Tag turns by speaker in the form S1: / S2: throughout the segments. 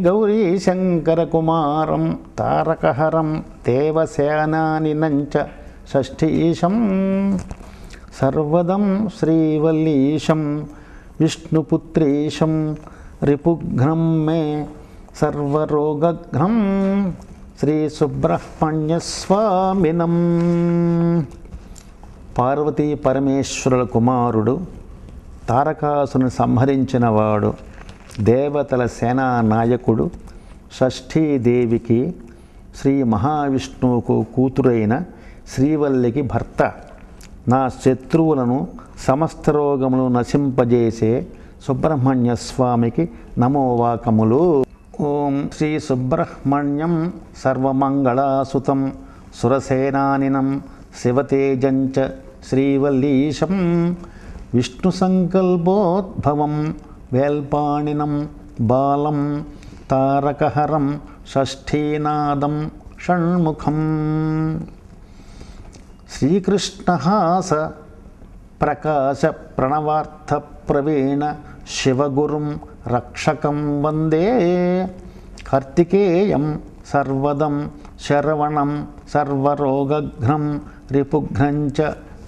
S1: గౌరీశంకరకుమారం తారకహరం దేవసేనానినంచ షష్ఠీశం సర్వదం శ్రీవల్లీశం విష్ణుపుత్రీశం రిపుఘ్నం మే సర్వరోగఘ్నం శ్రీ సుబ్రహ్మణ్యస్వామినం. పార్వతీ పరమేశ్వరుల కుమారుడు, తారకాసుని సంహరించినవాడు, దేవతల సేనా నాయకుడు, షష్ఠీదేవికి శ్రీ మహావిష్ణువుకు కూతురైన శ్రీవల్లికి భర్త, నా శత్రువులను సమస్త రోగములు నశింపజేసే సుబ్రహ్మణ్య స్వామికి నమోవాకములు. ఓం శ్రీ సుబ్రహ్మణ్యం సర్వమంగళాసుతం సురసేనానినం శివతేజంచ శ్రీవల్లీశం విష్ణు సంకల్పోద్భవం వేల్పాణినం బాలం తారకహరం షష్ఠీనాదం షణ్ముఖం. శ్రీకృష్ణహాస ప్రకాశ ప్రణవార్థ ప్రవీణ శివగురుం రక్షకం వందే కార్తికేయం సర్వదం శరవణం సర్వరోగఘ్నం రిపుఘ్నంచ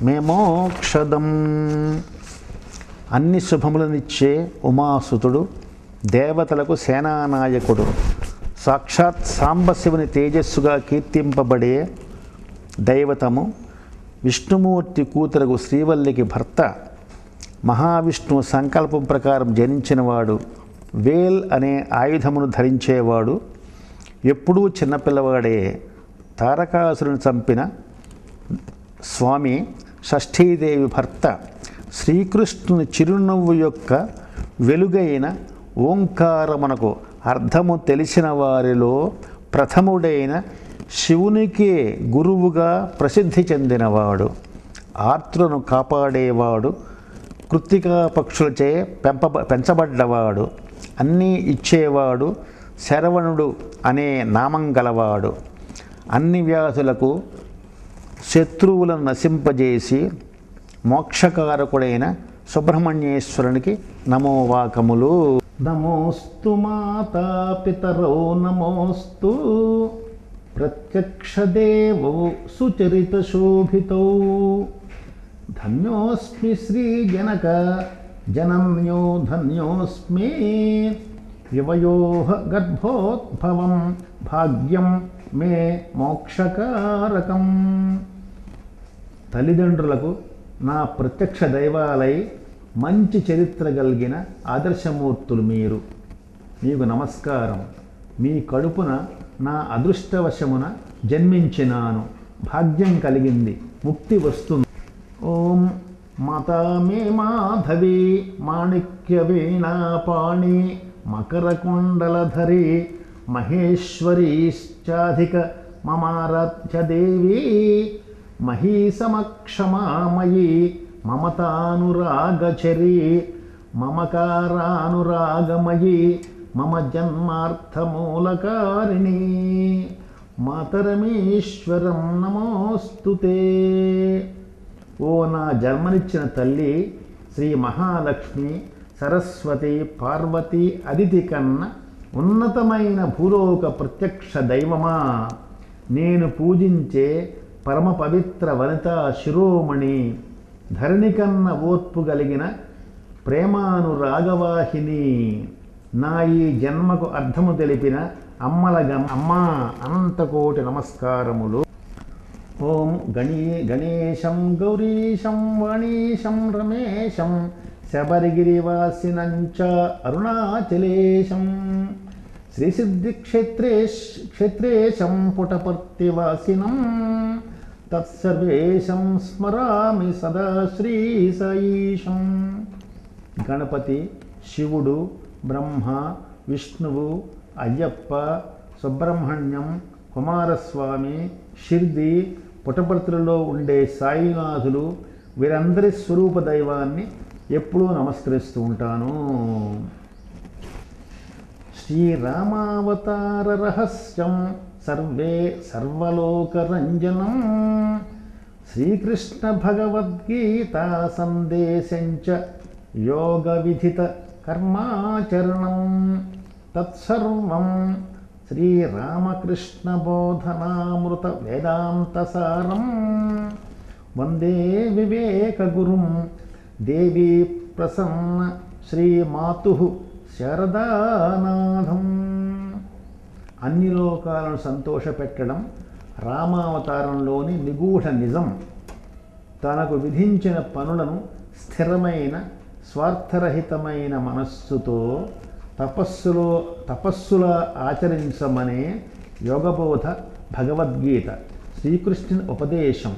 S1: మే మోక్షదం. అన్ని శుభములనిచ్చే ఉమాసుతుడు, దేవతలకు సేనానాయకుడు, సాక్షాత్ సాంబశివుని తేజస్సుగా కీర్తింపబడే దైవతము, విష్ణుమూర్తి కూతురకు శ్రీవల్లికి భర్త, మహావిష్ణువు సంకల్పం ప్రకారం జనించినవాడు, వేల్ అనే ఆయుధమును ధరించేవాడు, ఎప్పుడూ చిన్నపిల్లవాడే, తారకాసురుని చంపిన స్వామి, షష్ఠీదేవి భర్త, శ్రీకృష్ణుని చిరునవ్వు యొక్క వెలుగైన ఓంకారమునకు అర్థము తెలిసిన వారిలో ప్రథముడైన శివునికే గురువుగా ప్రసిద్ధి చెందినవాడు, ఆర్తులను కాపాడేవాడు, కృత్తికా పక్షులచే పెంచబడ్డవాడు, అన్నీ ఇచ్చేవాడు, శరవణుడు అనే నామం గలవాడు, అన్ని వ్యాధులకు శత్రువులను నశింపజేసి మోక్షకారకుడైన సుబ్రహ్మణ్యేశ్వరునికి నమోవాకములు. నమోస్తు మాతా పితరో నమోస్తు ప్రత్యక్షదేవో సుచరిత శోభితో ధన్యోస్మి శ్రీ జనక జనన్యో ధన్యోస్మి యువయో గర్భోద్భవం భాగ్యం మే మోక్షకారకం. తల్లిదండ్రులకు నా ప్రత్యక్ష దైవాలై మంచి చరిత్ర కలిగిన ఆదర్శమూర్తులు మీరు. మీకు నమస్కారం. మీ కడుపున నా అదృష్టవశమున జన్మించినాను. భాగ్యం కలిగింది, ముక్తి వస్తుంది. ఓం మాతా మే మాధవి మాణిక్య వీణాపాణి మకరకుండలధరి మహేశ్వరీశ్చాధిక మమారాధ్య దేవి మహీసమక్షమామయీ మమతానురాగచరీ మమకారానురాగమయీ మమ జన్మార్థమూలకారిణీ మాతరమీశ్వరం నమోస్తుతే. ఓ నా జన్మనిచ్చిన తల్లి శ్రీ మహాలక్ష్మి, సరస్వతి, పార్వతి, అదితి కన్న ఉన్నతమైన భూలోక ప్రత్యక్ష దైవమా, నేను పూజించే పరమ పవిత్ర వనితా శిరోమణి, ధరణి కన్న ఓర్పు కలిగిన ప్రేమానురాగవాహిని, నా ఈ జన్మకు అర్థము తెలిపిన అమ్మా అనంతకోటి నమస్కారములు. ఓం గణేశం గౌరీశం వాణీశం రమేశం శబరిగిరివాసినంచ అరుణాచలేశం శ్రీసిద్ధిక్షేత్రేశం పుటపర్తివాసినం తత్సర్వేశం స్మరామి సదా శ్రీ సాయీశం. గణపతి, శివుడు, బ్రహ్మ, విష్ణువు, అయ్యప్ప, సుబ్రహ్మణ్యం, కుమారస్వామి, షిర్ది, పుటపర్తులలో ఉండే సాయినాథులు, వీరందరి స్వరూప దైవాన్ని ఎప్పుడూ నమస్కరిస్తూ ఉంటాను. శ్రీరామావతార రహస్యం సర్వలోకరంజనం శ్రీకృష్ణ భగవద్గీతా సందేశంచ యోగ విధిత కర్మాచరణం తత్సర్వం శ్రీరామకృష్ణబోధనామృత వేదాంతసారం వందే వివేకగురుం దేవీ ప్రసన్న శ్రీమాతు శారదానాథం. అన్ని లోకాలను సంతోషపెట్టడం రామావతారంలోని నిగూఢ నిజం. తనకు విధించిన పనులను స్థిరమైన స్వార్థరహితమైన మనస్సుతో తపస్సులా ఆచరించమనే యోగబోధ భగవద్గీత, శ్రీకృష్ణుని ఉపదేశం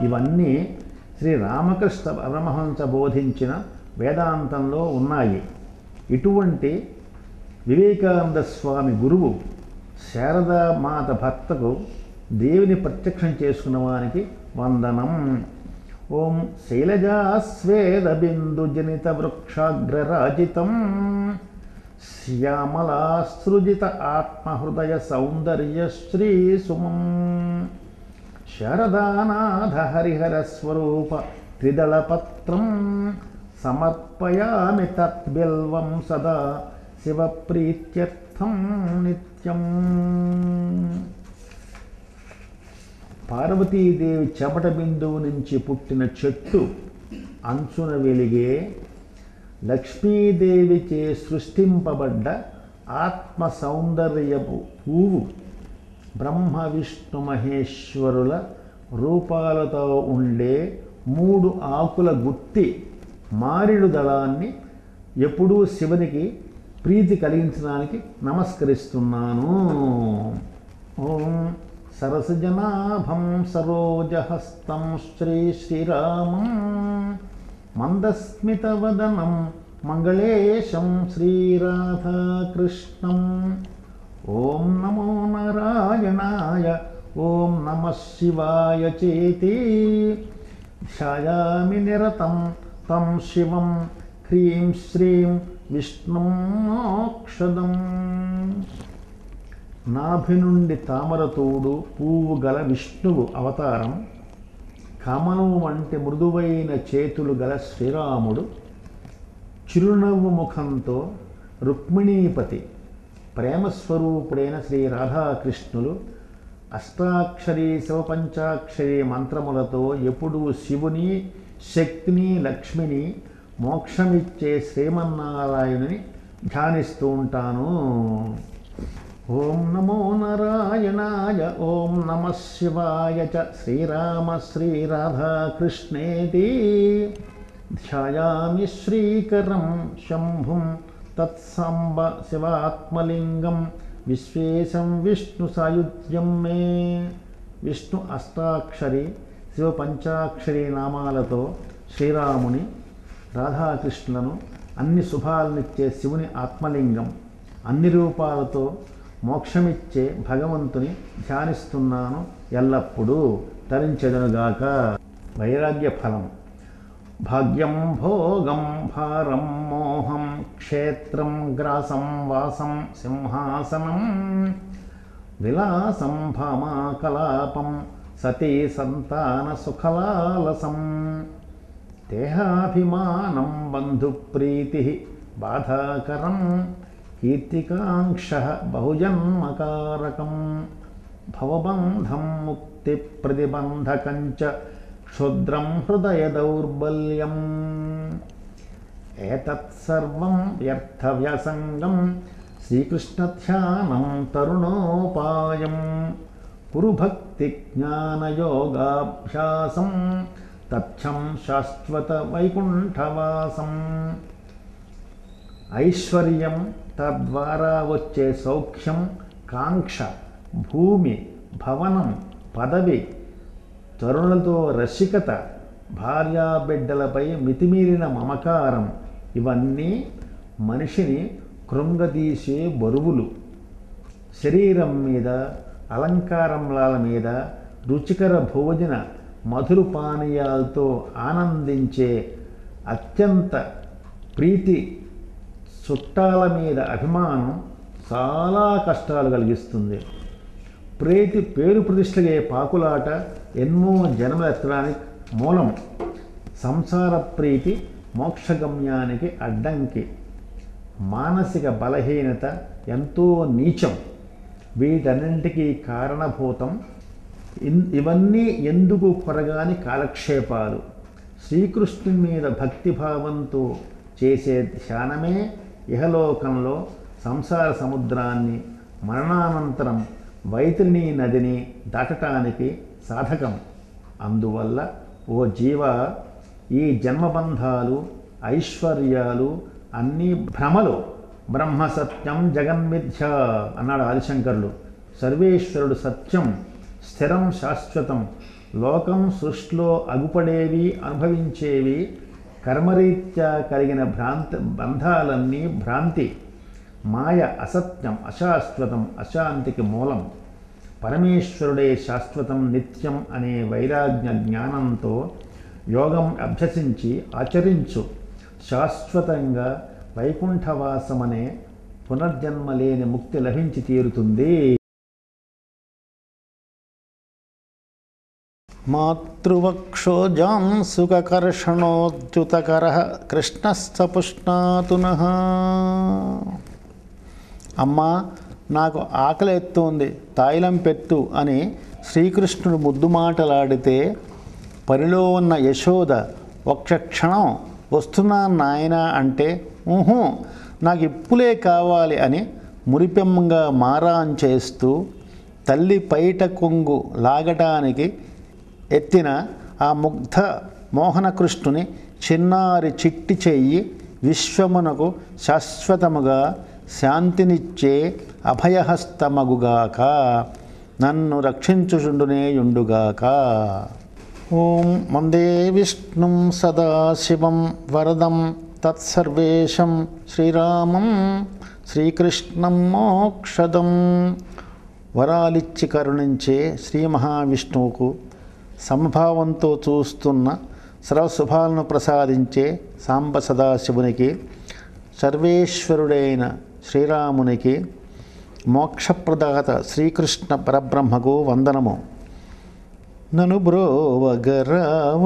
S1: ఇవన్నీ శ్రీరామకృష్ణ పరమహంస బోధించిన వేదాంతంలో ఉన్నాయి. ఇటువంటి వివేకానంద స్వామి గురువు శారదామాత భర్తకు దేవుని ప్రత్యక్షం చేసుకున్న వానికి వందనం. ఓం శైలజాస్వేదబిందుజనిత వృక్షాగ్రరాజితం శ్యామలాసృజిత ఆత్మహృదయ సౌందర్య శ్రీసుమం శారదానాథ హరిహర స్వరూప త్రిదళపత్రం సమర్పయామి తద్బిల్వం సదా శివప్రీత్యర్థం నిత్యం. పార్వతీదేవి చెమట బిందువు నుంచి పుట్టిన చెట్టు అంచున వెలిగే లక్ష్మీదేవిచే సృష్టింపబడ్డ ఆత్మ సౌందర్యపు పువ్వు బ్రహ్మ విష్ణు మహేశ్వరుల రూపాలతో ఉండే 3 ఆకుల గుత్తి మారేడు దళాన్ని ఎప్పుడూ శివునికి ప్రీతి కలిగించడానికి నమస్కరిస్తున్నాను. ఓం సరసజనాభం సరోజహస్తం శ్రీరామం మందస్మితవదనం మంగళేశం శ్రీరాధాకృష్ణం. ఓం నమో నారాయణాయ ఓం నమః శివాయ చేతి ధ్యాయామి నిరతం తం శివం హ్రీం శ్రీం విష్ణుం మోక్షదం. నాభి నుండి తామరతోడు పువ్వు గల విష్ణువు అవతారం, కమలం వంటి మృదువైన చేతులు గల శ్రీరాముడు, చిరునవ్వు ముఖంతో రుక్మిణీపతి, ప్రేమస్వరూపుడైన శ్రీ రాధాకృష్ణులు అష్టాక్షరి శివపంచాక్షరి మంత్రములతో ఎప్పుడూ శివుని, శక్తిని, లక్ష్మిని, మోక్షమిచ్చే శ్రీమన్నారాయణుని ధ్యానిస్తూ ఉంటాను. ఓం నమో నారాయణాయ ఓం నమః శివాయ చ శ్రీరామ శ్రీరాధాకృష్ణేతి ధ్యాయామి శ్రీకరం శంభుం తత్సంబ శివాత్మలింగం విశ్వేశం విష్ణు సాయుధ్యం మే. విష్ణు అష్టాక్షరి శివ పంచాక్షరి నామాలతో శ్రీరాముని, రాధాకృష్ణులను, అన్ని శుభాలనిచ్చే శివుని ఆత్మలింగం, అన్ని రూపాలతో మోక్షమిచ్చే భగవంతుని ధ్యానిస్తున్నాను, ఎల్లప్పుడూ తరించెదనుగాక. వైరాగ్య ఫలం. భాగ్యం భోగం భారం మోహం క్షేత్రం గ్రాసం వాసం సింహాసనం విలాసం భామాకలాపం సతీ సంతాన సుఖలాలసం దేహాభిమానం బంధుప్రీతి బాధాకరం కీర్తికాంక్ష బహుజన్మకారకం భవబంధం ముక్తి ప్రతిబంధకంచ క్షుద్రం హృదయ దౌర్బల్యం ఏతత్సర్వం వ్యర్థవ్యసంగం శ్రీకృష్ణధ్యానం తరుణోపాయం కురు భక్తి జ్ఞానయోగాభ్యాసం తచ్చం శాశ్వత వైకుంఠవాసం. ఐశ్వర్యం, తద్వారా వచ్చే సౌఖ్యం, కాంక్ష, భూమి, భవనం, పదవి, తరుణులతో రసికత, భార్యాబిడ్డలపై మితిమీరిన మమకారం ఇవన్నీ మనిషిని కృంగదీసే బరువులు. శరీరం మీద, అలంకారముల మీద, రుచికర భోజన మధుర పానీయాలతో ఆనందించే అత్యంత ప్రీతి, చుట్టాల మీద అభిమానం చాలా కష్టాలు కలిగిస్తుంది. పేరు ప్రతిష్టలే పాకులాట ఎన్నో జన్మలెత్తడానికి మూలం. సంసార ప్రీతి మోక్షగమ్యానికి అడ్డంకి. మానసిక బలహీనత ఎంతో నీచం. వీటన్నింటికీ కారణభూతం ఇవన్నీ ఎందుకు కొరగాని కాలక్షేపాలు. శ్రీకృష్ణుని మీద భక్తిభావంతో చేసే ధ్యానమే ఇహలోకంలో సంసార సముద్రాన్ని, మరణానంతరం వైతరిణీ నదిని దాటటానికి సాధకం. అందువల్ల ఓ జీవ, ఈ జన్మబంధాలు, ఐశ్వర్యాలు అన్నీ భ్రమలు. బ్రహ్మ సత్యం జగన్మిథ్య అన్నాడు ఆదిశంకరుడు. సర్వేశ్వరుడు సత్యం, స్థిరం, శాశ్వతం. లోకం సృష్టిలో అగుపడేవి, అనుభవించేవి కర్మరీత్యా కలిగిన బంధాలన్నీ భ్రాంతి. మాయ అసత్యం, అశాశ్వతం, అశాంతికి మూలం. పరమేశ్వరుడే శాశ్వతం, నిత్యం అనే వైరాగ్య జ్ఞానంతో యోగం అభ్యసించి ఆచరించు. శాశ్వతంగా వైకుంఠవాసమనే పునర్జన్మ లేని ముక్తి లభించి తీరుతుంది. మాతృవక్షోజాం సుఖకర్షణోద్యుతకరః కృష్ణస్థపుష్ణాతు నః. అమ్మా, నాకు ఆకలి ఎత్తుంది, తాయిలం పెట్టు అని శ్రీకృష్ణుడు ముద్దు మాటలాడితే పరిలో ఉన్న యశోద ఒక్క క్షణం వస్తున్నాను నాయనా అంటే నాకు ఇప్పులే కావాలి అని మురిపెమ్మంగా మారాన్ చేస్తూ తల్లి పైట కొంగు లాగటానికి ఎత్తిన ఆ ముగ్ధ మోహనకృష్ణుని చిన్నారి చిట్టి చెయ్యి విశ్వమునకు శాశ్వతముగా శాంతినిచ్చే అభయహస్తమగుగాక. నన్ను రక్షించుచుండునేయుండుగాక. ఓం వందే విష్ణుం సదాశివం వరదం తత్సర్వేశం శ్రీరామం శ్రీకృష్ణం మోక్షదం. వరాలిచ్చి కరుణించే శ్రీ మహావిష్ణువుకు, సమభావంతో చూస్తున్న సర్వశుభాలను ప్రసాదించే సాంబ సదాశివునికి, సర్వేశ్వరుడైన శ్రీరామునికి, మోక్షప్రదాత శ్రీకృష్ణ పరబ్రహ్మకు వందనము. నను బ్రోవగరావ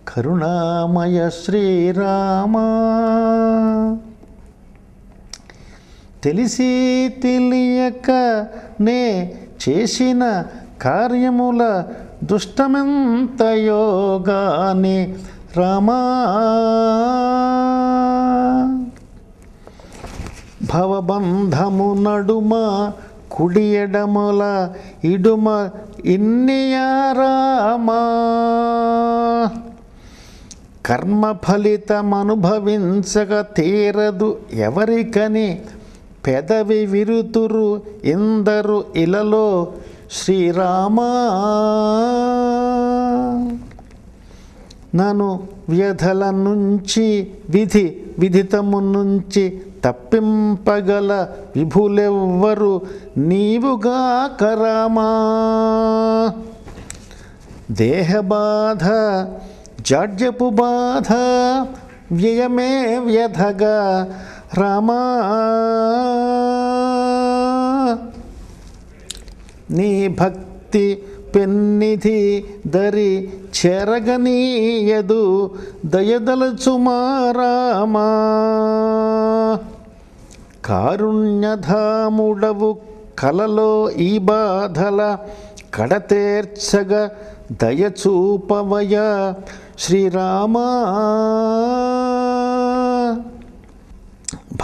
S1: కరుణామయ శ్రీరామ. తెలిసి తెలియక నే చేసిన కార్యముల దుష్టమెంతయోగాని రామా. భవబంధము నడుమ కుడి ఎడముల ఇడుమ ఇన్నియారామా. కర్మ ఫలితమనుభవించక తీరదు ఎవరికని పెదవి విరుతురు ఇందరు ఇలలో శ్రీరామా. నను వ్యధల నుంచి విధితము నుంచి తప్పింపగల విభులెవ్వరు నీవుగాక రామా. దేహబాధ జాడ్యపు బాధ వ్యయమే వ్యధగా రామా. నీ భక్తి పెన్నిధి దరి చెరగనీయదు దయదలచుమా రామా. కారుణ్యధాముడవు కలలో ఈ బాధల కడతేర్చగ దయచూపవయ శ్రీరామా.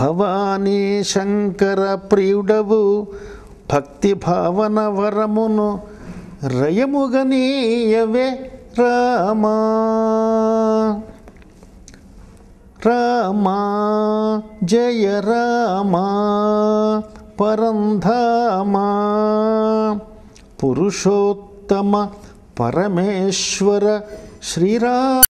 S1: భవానీ శంకర ప్రియుడవు భక్తి భావన వరమును రయముగనీయవే రామా. రామా జయ రామా పరంధామా. పురుషోత్తమ పరమేశ్వర శ్రీరామ.